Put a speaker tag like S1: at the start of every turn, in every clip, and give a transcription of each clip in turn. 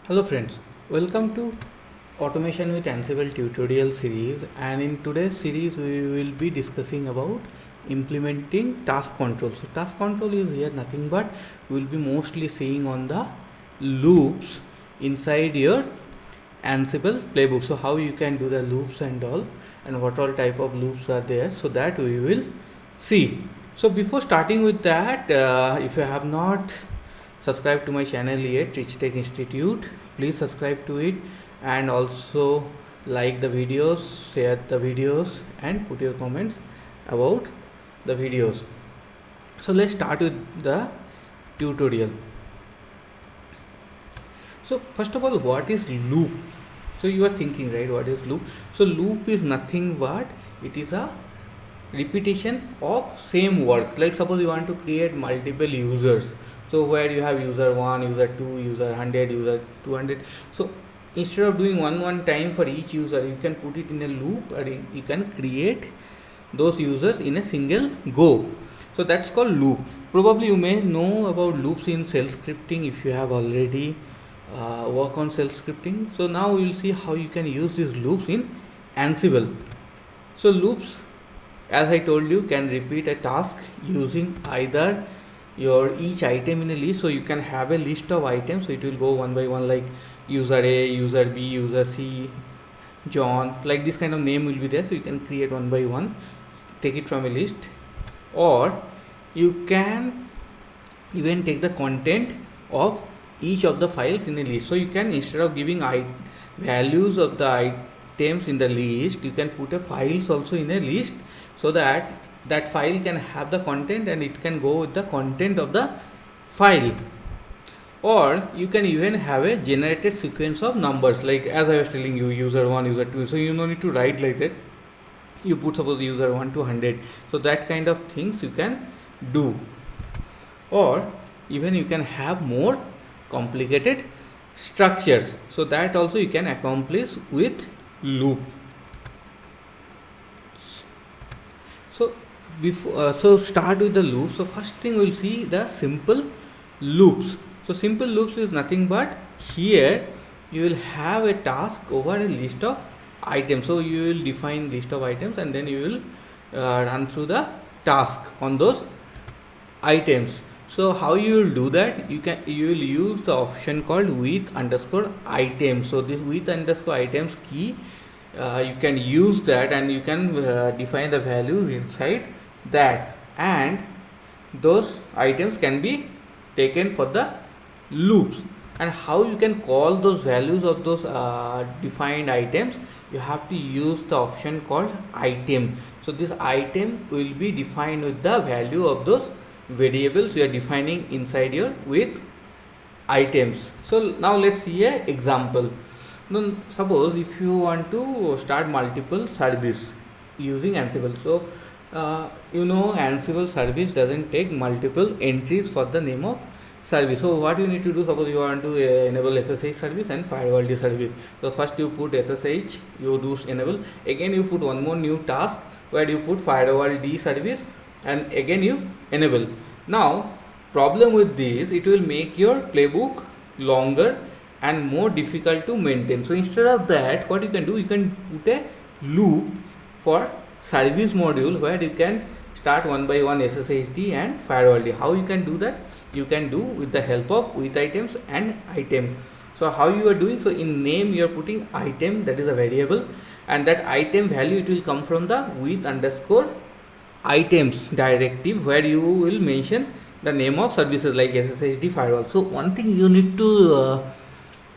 S1: Hello friends, welcome to Automation with Ansible tutorial series, and in today's series we will be discussing about implementing task control. So task control is here nothing but we will be mostly seeing on the loops inside your Ansible playbook. So how you can do the loops and all, and what all type of loops are there, so that we will see. So before starting with that, if you have not subscribe to my channel yet, Rich Tech Institute, please subscribe to it, and also like the videos, share the videos, and put your comments about the videos. So let's start with the tutorial. So first of all, what is loop? So you are thinking, right, what is loop? So loop is nothing but it is a repetition of same work. Like suppose you want to create multiple users, so where you have user 1, user 2, user 100, user 200. So instead of doing one time for each user, you can put it in a loop, or you can create those users in a single go. So that's called loop. Probably you may know about loops in shell scripting if you have already work on shell scripting. So now we will see how you can use these loops in Ansible. So loops, as I told you, can repeat a task using either your each item in a list. So you can have a list of items, so it will go one by one, like user A, user B, user C, John, like this kind of name will be there. So you can create one by one, take it from a list, or you can even take the content of each of the files in a list. So you can, instead of giving values of the items in the list, you can put a files also in a list, so that that file can have the content and it can go with the content of the file. Or you can even have a generated sequence of numbers, like as I was telling you, user 1, user 2. So you don't need to write like that. You put suppose user 1 to 100. So that kind of things you can do. Or even you can have more complicated structures, so that also you can accomplish with loop. So so start with the loop. So first thing we'll see the simple loops. So simple loops is nothing but, here you will have a task over a list of items. So you will define list of items, and then you will run through the task on those items. So how you will do that? You will use the option called with underscore items. So this with underscore items key, you can use that, and you can define the values inside that, and those items can be taken for the loops. And how you can call those values of those defined items? You have to use the option called item. So this item will be defined with the value of those variables you are defining inside your with items. So now let's see a example. Now suppose if you want to start multiple service using Ansible. So Ansible service doesn't take multiple entries for the name of service. So what you need to do, suppose you want to enable SSH service and firewall D service. So first you put SSH, you do enable, again you put one more new task where you put firewall D service, and again you enable. Now problem with this, it will make your playbook longer and more difficult to maintain. So instead of that, what you can do, you can put a loop for service module where you can start one by one SSHD and firewall D. How you can do that? You can do with the help of with items and item. So how you are doing? So in name you are putting item, that is a variable, and that item value, it will come from the with underscore items directive, where you will mention the name of services like SSHD firewall. So one thing you need to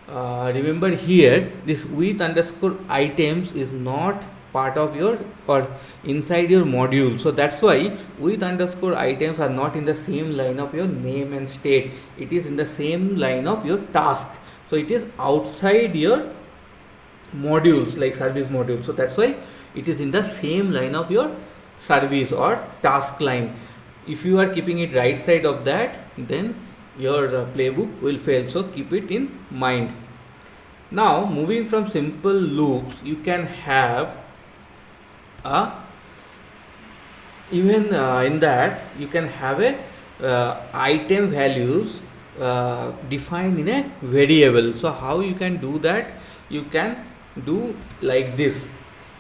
S1: remember here, this with underscore items is not part of your or inside your module. So that's why with underscore items are not in the same line of your name and state. It is in the same line of your task. So it is outside your modules like service module. So that's why it is in the same line of your service or task line. If you are keeping it right side of that, then your playbook will fail. So keep it in mind. Now moving from simple loops, you can have even in that you can have a item values defined in a variable. So how you can do that? You can do like this.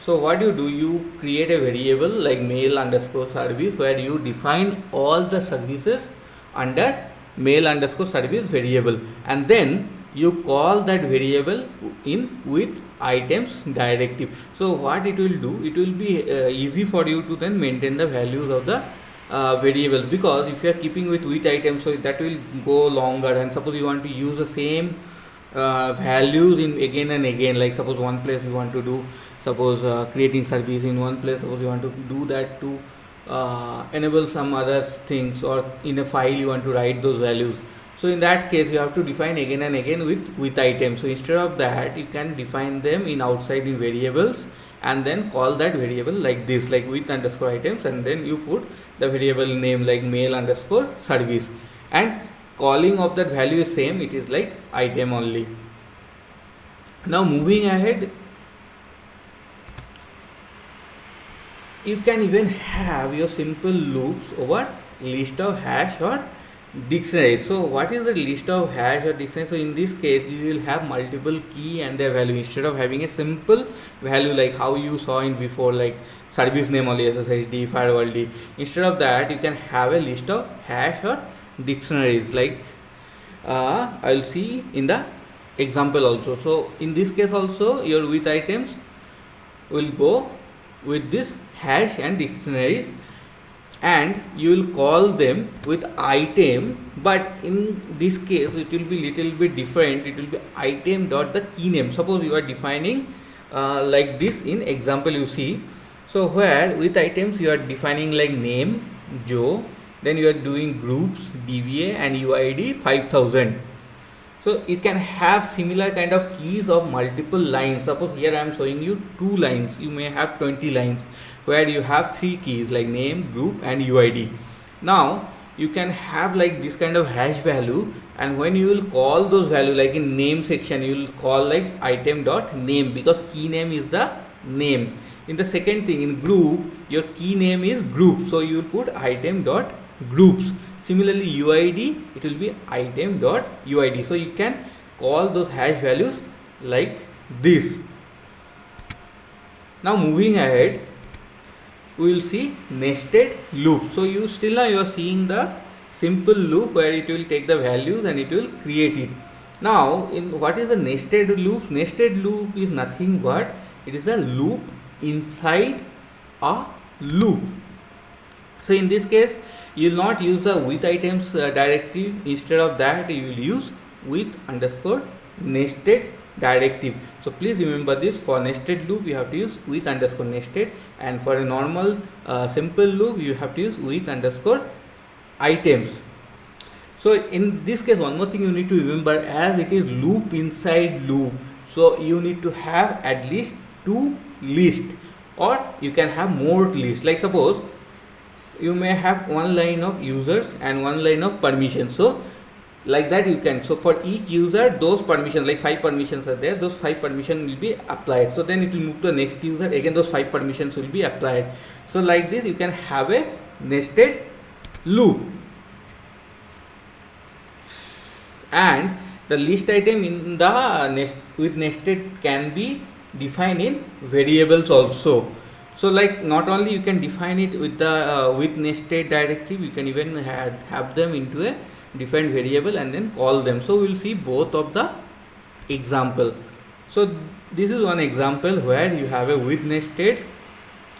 S1: So what you do, you create a variable like mail underscore service, where you define all the services under mail underscore service variable, and then you call that variable in with items directive. So what it will do, it will be easy for you to then maintain the values of the variables, because if you are keeping with items, so that will go longer, and suppose you want to use the same values in again and again, like suppose one place you want to do, suppose creating service in one place, suppose you want to do that to enable some other things, or in a file you want to write those values. So in that case you have to define again and again with items. So instead of that, you can define them in outside in variables, and then call that variable like this, like with underscore items, and then you put the variable name like mail underscore service, and calling of that value is same, it is like item only. Now moving ahead, you can even have your simple loops over list of hash or dictionary. So what is the list of hash or dictionary? So in this case you will have multiple key and their value, instead of having a simple value like how you saw in before, like service name only SSHD firewall D. Instead of that, you can have a list of hash or dictionaries, like I'll see in the example also. So in this case also, your with items will go with this hash and dictionaries, and you will call them with item, but in this case it will be little bit different. It will be item dot the key name. Suppose you are defining like this in example you see. So where with items you are defining like name Joe, then you are doing groups DBA and UID 5000. So you can have similar kind of keys of multiple lines. Suppose here I am showing you 2 lines, you may have 20 lines where you have 3 keys like name, group and UID. Now you can have like this kind of hash value, and when you will call those value, like in name section you will call like item dot name, because key name is the name. In the second thing, in group, your key name is group, so you will put item dot groups. Similarly UID, it will be item dot UID. So you can call those hash values like this. Now moving ahead, we will see nested loop. So you still now you are seeing the simple loop where it will take the values and it will create it. Now in what is the nested loop? Nested loop is nothing but it is a loop inside a loop. So in this case you will not use the with items directive. Instead of that, you will use with underscore nested directive. So please remember this, for nested loop you have to use with underscore nested, and for a normal simple loop you have to use with underscore items. So in this case, one more thing you need to remember, as it is loop inside loop, so you need to have at least 2 lists, or you can have more lists. Like suppose you may have 1 line of users and 1 line of permissions. So like that you can, so for each user those permissions, like 5 permissions are there, those 5 permissions will be applied. So then it will move to the next user, again those 5 permissions will be applied. So like this you can have a nested loop. And the list item in the with nested can be defined in variables also. So like not only you can define it with the with nested directive, you can even have them into a different variable and then call them. So we will see both of the example. So this is one example where you have a with nested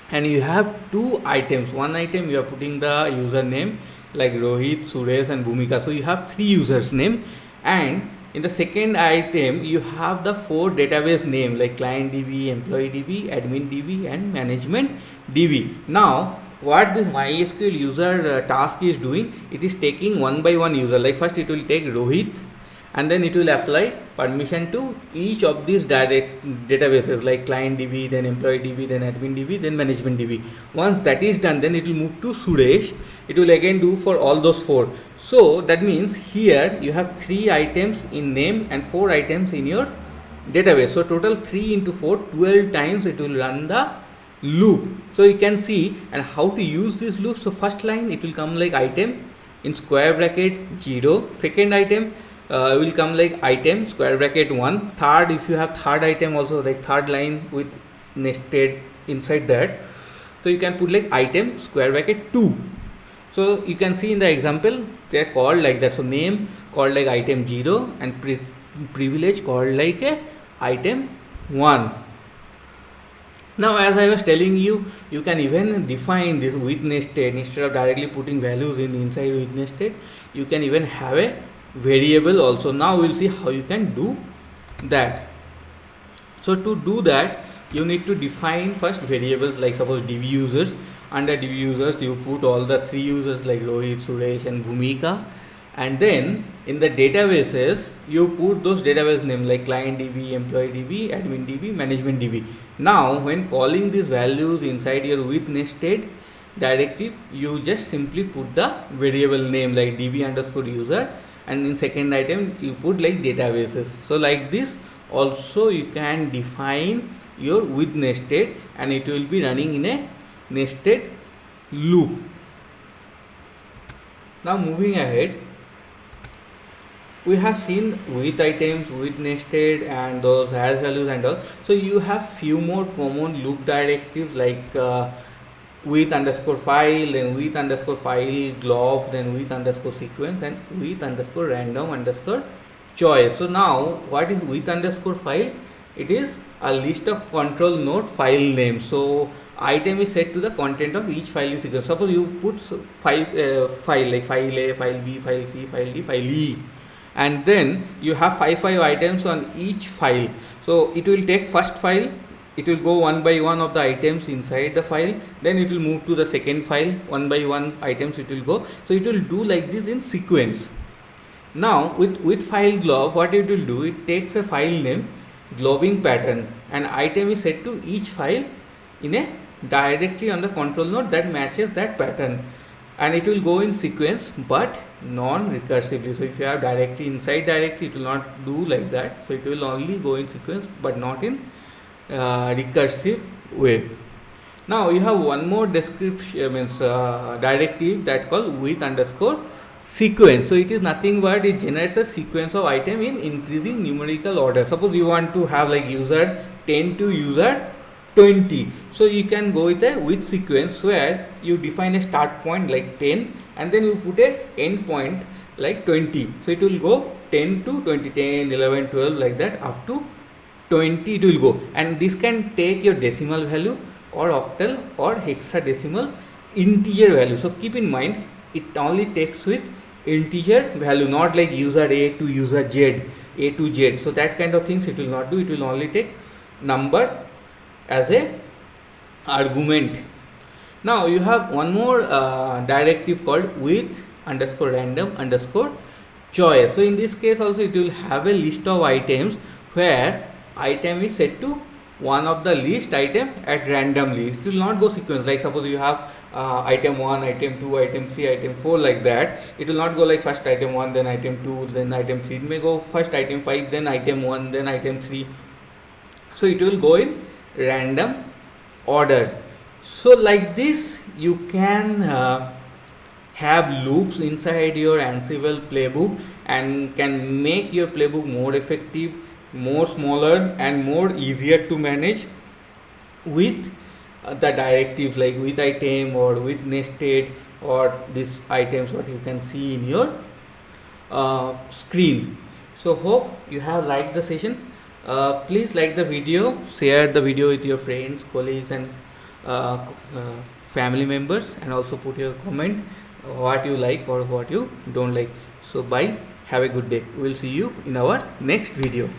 S1: and you have 2 items. One item you are putting the username like Rohit, Suresh and Bhumika. So you have 3 users name, and in the second item you have the 4 database name like client DB, employee DB, admin DB and management DB. Now what this MySQL user task is doing, it is taking one by one user. Like first it will take Rohit, and then it will apply permission to each of these direct databases like client DB, then employee DB, then admin DB, then management DB. Once that is done, then it will move to Suresh. It will again do for all those 4. So that means here you have 3 items in name and 4 items in your database. So total 3 into 4, 12 times it will run the loop. So you can see and how to use this loop. So first line it will come like item, in square bracket 0. Second item will come like item square bracket 1. Third, if you have third item also, like third line with nested inside that, so you can put like item square bracket 2. So you can see in the example they are called like that. So name called like item 0 and privilege called like a item 1. Now, as I was telling you, you can even define this with nested. Instead of directly putting values in inside with nested, you can even have a variable also. Now we'll see how you can do that. So to do that, you need to define first variables, like suppose div users. Under div users, you put all the 3 users like Rohit, Suresh and Bhumika, and then in the databases you put those database names like client DB, employee DB, admin DB, management DB. Now when calling these values inside your with nested directive, you just simply put the variable name like DB underscore user, and in second item you put like databases. So like this also you can define your with nested, and it will be running in a nested loop. Now moving ahead, we have seen with items, with nested and those hash values and all. So you have few more common loop directives like with underscore file, then with underscore file glob, then with underscore sequence, and with underscore random underscore choice. So now what is with underscore file? It is a list of control node file names. So item is set to the content of each file in sequence. Suppose you put file like file A, file B, file C, file D, file E, and then you have 5 items on each file. So it will take first file, it will go one by one of the items inside the file, then it will move to the second file, one by one items it will go. So it will do like this in sequence. Now with file glob, what it will do, it takes a file name, globbing pattern, and item is set to each file in a directory on the control node that matches that pattern, and it will go in sequence but non-recursively. So if you have directory inside directory, it will not do like that. So it will only go in sequence but not in recursive way. Now you have one more description, means directive that called with underscore sequence. So it is nothing but it generates a sequence of item in increasing numerical order. Suppose you want to have like user 10 to user 20. So you can go with a with sequence where you define a start point like 10 and then you put a end point like 20. So it will go 10 to 20, 10, 11, 12 like that up to 20 it will go, and this can take your decimal value or octal or hexadecimal integer value. So keep in mind it only takes with integer value, not like user A to user Z, A to Z. So that kind of things it will not do. It will only take number as a argument. Now you have one more directive called with underscore random underscore choice. So in this case also it will have a list of items where item is set to one of the list item at randomly. It will not go sequence. Like suppose you have item 1, item 2, item 3, item 4 like that. It will not go like first item 1, then item 2, then item 3. It may go first item 5, then item 1, then item 3. So it will go in random order. So like this you can have loops inside your Ansible playbook and can make your playbook more effective, more smaller and more easier to manage with the directives like with item or with nested or these items what you can see in your screen. So hope you have liked the session. Please like the video, share the video with your friends, colleagues and family members, and also put your comment what you like or what you don't like. So bye, have a good day. We will see you in our next video.